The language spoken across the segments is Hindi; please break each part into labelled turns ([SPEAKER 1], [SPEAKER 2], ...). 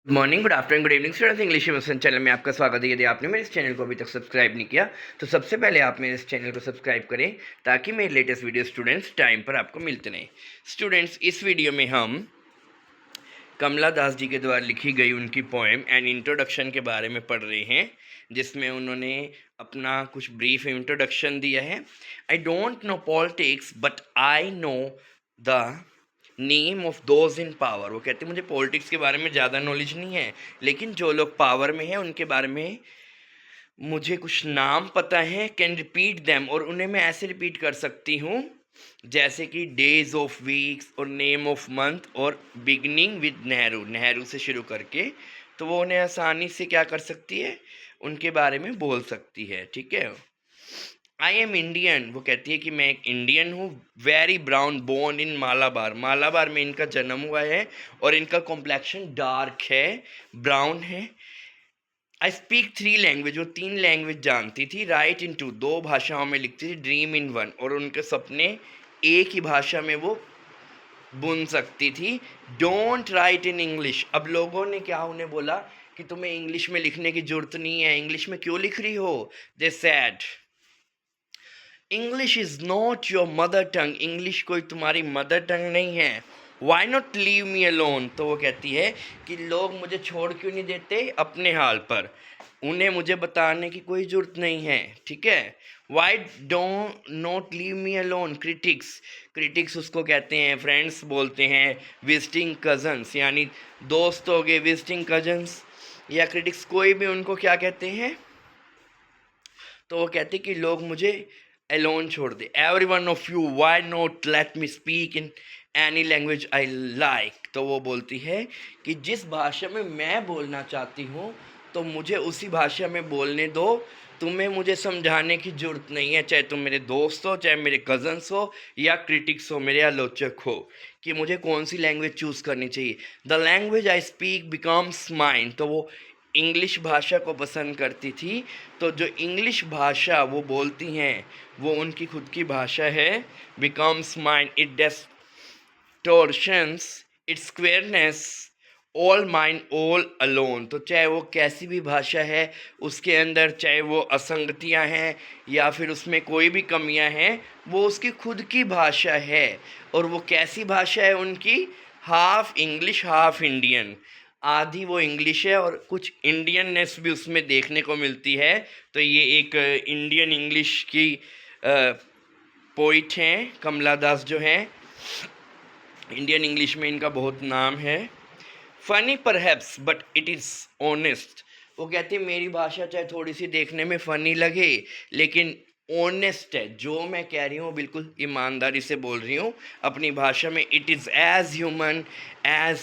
[SPEAKER 1] Good morning, good afternoon, good evening students. English emotion channel में आपका स्वागत है। यदि आपने मेरे इस चैनल को अभी तक सब्सक्राइब नहीं किया तो सबसे पहले आप मेरे इस चैनल को सब्सक्राइब करें ताकि मेरे लेटेस्ट वीडियो स्टूडेंट्स टाइम पर आपको मिलते रहें। स्टूडेंट्स, इस वीडियो में हम कमला दास जी के द्वारा लिखी गई उनकी पोएम एंड इंट्रोडक्शन के बारे में पढ़ रहे हैं, जिसमें उन्होंने अपना कुछ ब्रीफ इंट्रोडक्शन दिया है। I don't know politics but I know the name of those in power. वो कहते हैं मुझे पॉलिटिक्स के बारे में ज़्यादा नॉलेज नहीं है, लेकिन जो लोग पावर में हैं उनके बारे में मुझे कुछ नाम पता है। कैन रिपीट दैम, और उन्हें मैं ऐसे रिपीट कर सकती हूँ जैसे कि डेज ऑफ वीक्स और नेम ऑफ मंथ और बिगनिंग विद नेहरू, नेहरू से शुरू करके। तो वो उन्हें आसानी से क्या कर सकती है, उनके बारे में बोल सकती है। ठीक है। आई एम इंडियन, वो कहती है कि मैं एक इंडियन हूँ। Very brown, born in Malabar, Malabar में इनका जन्म हुआ है और इनका कॉम्प्लेक्शन डार्क है, ब्राउन है। आई स्पीक 3 लैंग्वेज, वो 3 लैंग्वेज जानती थी। राइट इन 2, 2 भाषाओं में लिखती थी। ड्रीम इन 1, और उनके सपने एक ही भाषा में वो बुन सकती थी। डोंट राइट इन इंग्लिश, अब लोगों ने क्या उन्हें बोला कि तुम्हें इंग्लिश में लिखने की जरूरत नहीं है, इंग्लिश में क्यों लिख रही हो। They said English is not your mother tongue, English कोई तुम्हारी मदर टंग नहीं है। Why not leave me alone, तो वो कहती है कि लोग मुझे छोड़ क्यों नहीं देते अपने हाल पर, उन्हें मुझे बताने की कोई ज़रूरत नहीं है। ठीक है। Why don't not leave me alone, critics, critics उसको कहते हैं, फ्रेंड्स बोलते हैं, विजिटिंग कजन्स यानी दोस्त हो गए, विजिटिंग कजन्स या क्रिटिक्स, कोई भी उनको क्या कहते हैं। तो वो कहते कि लोग मुझे एलोन छोड़ दे। Every one of you why not let me speak in any language I like, तो वो बोलती है कि जिस भाषा में मैं बोलना चाहती हूँ तो मुझे उसी भाषा में बोलने दो, तुम्हें मुझे समझाने की ज़रूरत नहीं है, चाहे तुम मेरे दोस्त हो, चाहे मेरे कज़न्स हो या क्रिटिक्स हो, मेरे आलोचक हो, कि मुझे कौन सी लैंग्वेज चूज़ करनी चाहिए। The language I speak becomes mine, तो वो इंग्लिश भाषा को पसंद करती थी। तो जो इंग्लिश भाषा वो बोलती हैं वो उनकी खुद की भाषा है। Becomes mine, it distortions its squareness, all mine all alone, तो चाहे वो कैसी भी भाषा है उसके अंदर चाहे वो असंगतियां हैं या फिर उसमें कोई भी कमियां हैं, वो उसकी खुद की भाषा है। और वो कैसी भाषा है उनकी, हाफ इंग्लिश हाफ इंडियन, आधी वो इंग्लिश है और कुछ इंडियननेस भी उसमें देखने को मिलती है। तो ये एक इंडियन इंग्लिश की पोइट हैं कमला दास जो हैं, इंडियन इंग्लिश में इनका बहुत नाम है। Funny perhaps but it is honest, वो कहती है मेरी भाषा चाहे थोड़ी सी देखने में फ़नी लगे लेकिन ऑनेस्ट है, जो मैं कह रही हूँ बिल्कुल ईमानदारी से बोल रही हूँ अपनी भाषा में। It is as human as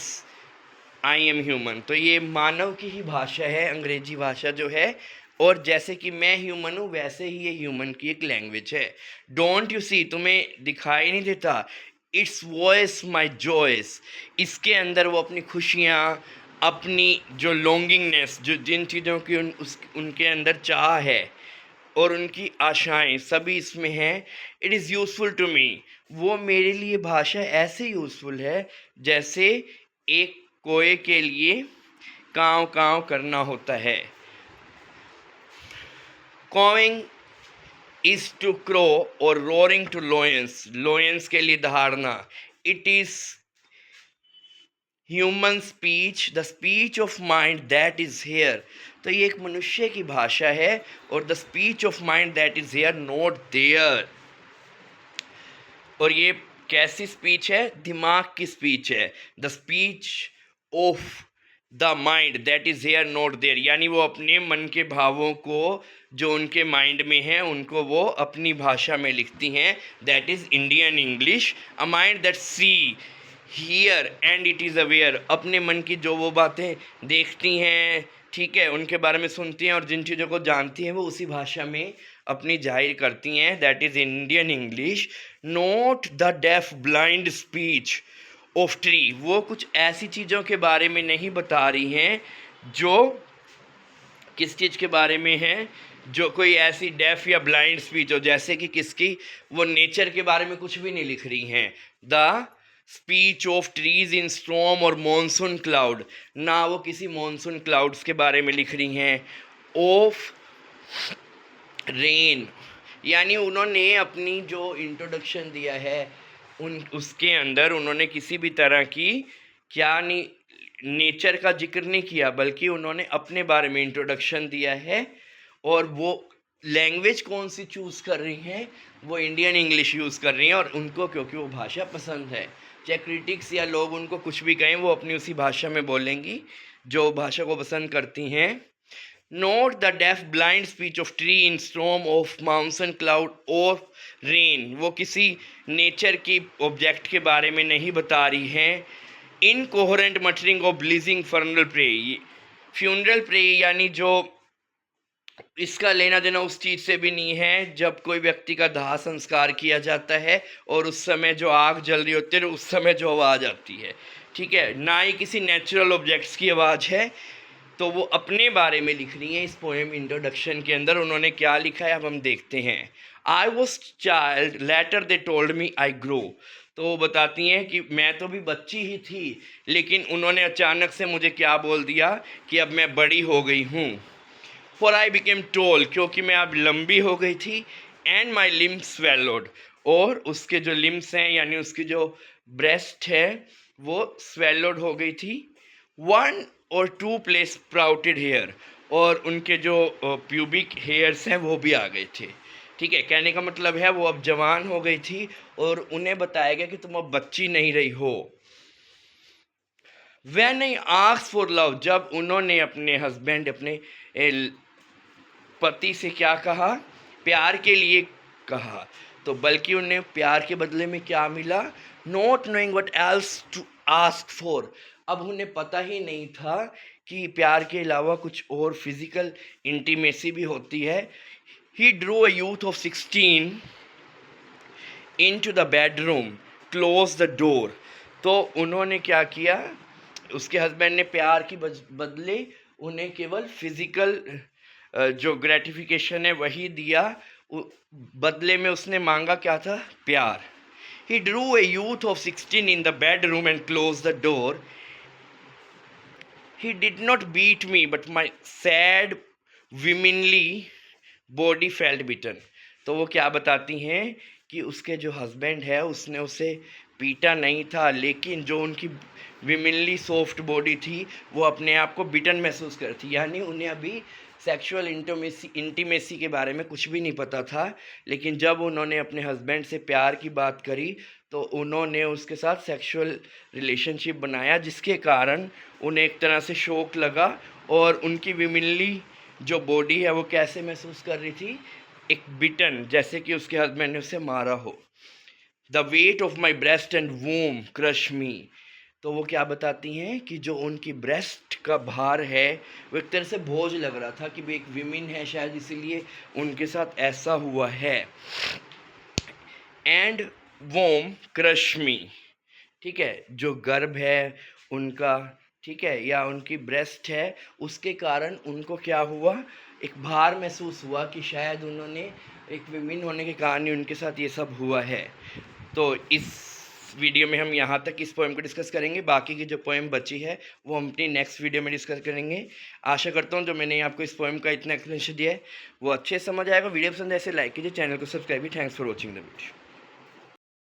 [SPEAKER 1] I am human, तो ये मानव की ही भाषा है अंग्रेजी भाषा जो है, और जैसे कि मैं ह्यूमन हूँ वैसे ही ये ह्यूमन की एक लैंग्वेज है। डोंट यू सी, तुम्हें दिखाई नहीं देता। इट्स वॉइस माई जॉयस, इसके अंदर वो अपनी खुशियाँ, अपनी जो लॉन्गिंगनेस, जो जिन चीज़ों की उनके अंदर चाह है और उनकी आशाएं सभी इसमें हैं। It is useful to me, वो मेरे लिए भाषा ऐसे यूज़फुल है जैसे एक कोए के लिए काँव काँव करना होता है। कॉइंग इज टू क्रो और रोरिंग टू लोयंस, लोयंस के लिए दहाड़ना। It is human speech, the speech of mind that is here, तो ये एक मनुष्य की भाषा है और the speech of mind that is here not there. और ये कैसी स्पीच है, दिमाग की स्पीच है। The speech of the mind that is here not there, यानी वो अपने मन के भावों को जो उनके माइंड में हैं उनको वो अपनी भाषा में लिखती हैं। That is Indian English. A mind that see here and it is aware, अपने मन की जो वो बातें देखती हैं, ठीक है, उनके बारे में सुनती हैं और जिन चीज़ों को जानती हैं वो उसी भाषा में अपनी जाहिर करती हैं। That is Indian English. Note the deaf blind speech of tree, वो कुछ ऐसी चीज़ों के बारे में नहीं बता रही हैं जो किस चीज़ के बारे में है, जो कोई ऐसी डेफ या ब्लाइंड स्पीच हो, जैसे कि किसकी, वो नेचर के बारे में कुछ भी नहीं लिख रही हैं। The speech of trees in storm और मॉनसून क्लाउड, ना वो किसी मॉनसून क्लाउड्स के बारे में लिख रही हैं। ऑफ रेन, यानी उन्होंने अपनी जो इंट्रोडक्शन दिया है उसके अंदर उन्होंने किसी भी तरह की क्या नहीं नेचर का जिक्र नहीं किया, बल्कि उन्होंने अपने बारे में इंट्रोडक्शन दिया है। और वो लैंग्वेज कौन सी चूज़ कर रही हैं, वो इंडियन इंग्लिश यूज़ कर रही हैं, और उनको क्योंकि वो भाषा पसंद है, चाहे क्रिटिक्स या लोग उनको कुछ भी कहें, वो अपनी उसी भाषा में बोलेंगी जो भाषा को पसंद करती हैं। Not the deaf blind speech of tree in storm of monsoon cloud of rain, वो किसी नेचर की ऑब्जेक्ट के बारे में नहीं बता रही हैं। Incoherent muttering of blazing funeral pyre, funeral pyre यानी जो इसका लेना देना उस चीज़ से भी नहीं है जब कोई व्यक्ति का दाह संस्कार किया जाता है और उस समय जो आग जल रही होती है उस समय जो आवाज़ आती है, ठीक है, ना ही किसी नेचुरल ऑब्जेक्ट्स की आवाज़ है। तो वो अपने बारे में लिख रही हैं इस पोएम इंट्रोडक्शन के अंदर। उन्होंने क्या लिखा है अब हम देखते हैं। I was child later they told me I grow, तो वो बताती हैं कि मैं तो भी बच्ची ही थी, लेकिन उन्होंने अचानक से मुझे क्या बोल दिया कि अब मैं बड़ी हो गई हूँ। फॉर आई बिकेम टोल, क्योंकि मैं अब लंबी हो गई थी। एंड माई लिम्स स्वेलोड, और उसके जो लिम्स हैं यानी उसकी जो ब्रेस्ट है वो स्वेलोड हो गई थी। वन और टू प्लेस स्प्राउटेड हेयर, और उनके जो प्यूबिक हेयर्स हैं वो भी आ गए थे, ठीक है। कहने का मतलब है वो अब जवान हो गई थी और उन्हें बताया गया कि तुम अब बच्ची नहीं रही हो। When I asked for love, जब उन्होंने अपने हस्बैंड अपने पति से क्या कहा, प्यार के लिए कहा, तो बल्कि उन्हें प्यार के बदले में क्या मिला, not knowing what else to ask for, अब उन्हें पता ही नहीं था कि प्यार के अलावा कुछ और फिजिकल इंटीमेसी भी होती है। He drew a youth of 16 into the bedroom, close the door, तो उन्होंने क्या किया, उसके हस्बैंड ने प्यार की बदले उन्हें केवल फिजिकल जो ग्रेटिफिकेशन है वही दिया, बदले में उसने मांगा क्या था, प्यार। He drew a youth of 16 in the bedroom and closed the door. He did not beat me, but my sad womanly body felt beaten. तो वो क्या बताती हैं कि उसके जो हस्बैंड है उसने उसे पीटा नहीं था, लेकिन जो उनकी विमेनली सॉफ्ट बॉडी थी वो अपने आप को बिटन महसूस करती, यानी उन्हें अभी सेक्सुअल इंटीमेसी के बारे में कुछ भी नहीं पता था। लेकिन जब उन्होंने अपने हस्बैंड से प्यार की बात करी तो उन्होंने उसके साथ सेक्सुअल रिलेशनशिप बनाया, जिसके कारण उन्हें एक तरह से शौक लगा और उनकी विमेनली जो बॉडी है वो कैसे महसूस कर रही थी, एक बिटन, जैसे कि उसके हस्बैंड ने उसे मारा हो। The weight of my breast and womb crush me, तो वो क्या बताती हैं कि जो उनकी ब्रेस्ट का भार है वो एक तरह से बोझ लग रहा था कि भी एक विमेन है शायद इसीलिए उनके साथ ऐसा हुआ है। एंड वोम क्रश मी, ठीक है, जो गर्भ है उनका, ठीक है, या उनकी ब्रेस्ट है, उसके कारण उनको क्या हुआ, एक भार महसूस हुआ कि शायद उन्होंने एक विमेन होने के कारण ही उनके साथ ये सब हुआ है। तो इस वीडियो में हम यहाँ तक इस पोएम को डिस्कस करेंगे, बाकी की जो पोएम बची है वो हम अपनी नेक्स्ट वीडियो में डिस्कस करेंगे। आशा करता हूँ जो मैंने आपको इस पोएम का इतना एक्सप्लेनेशन दिया है वो अच्छे से समझ आएगा। वीडियो पसंद है ऐसे लाइक कीजिए, चैनल को सब्सक्राइब कीजिए। Thanks for watching the video.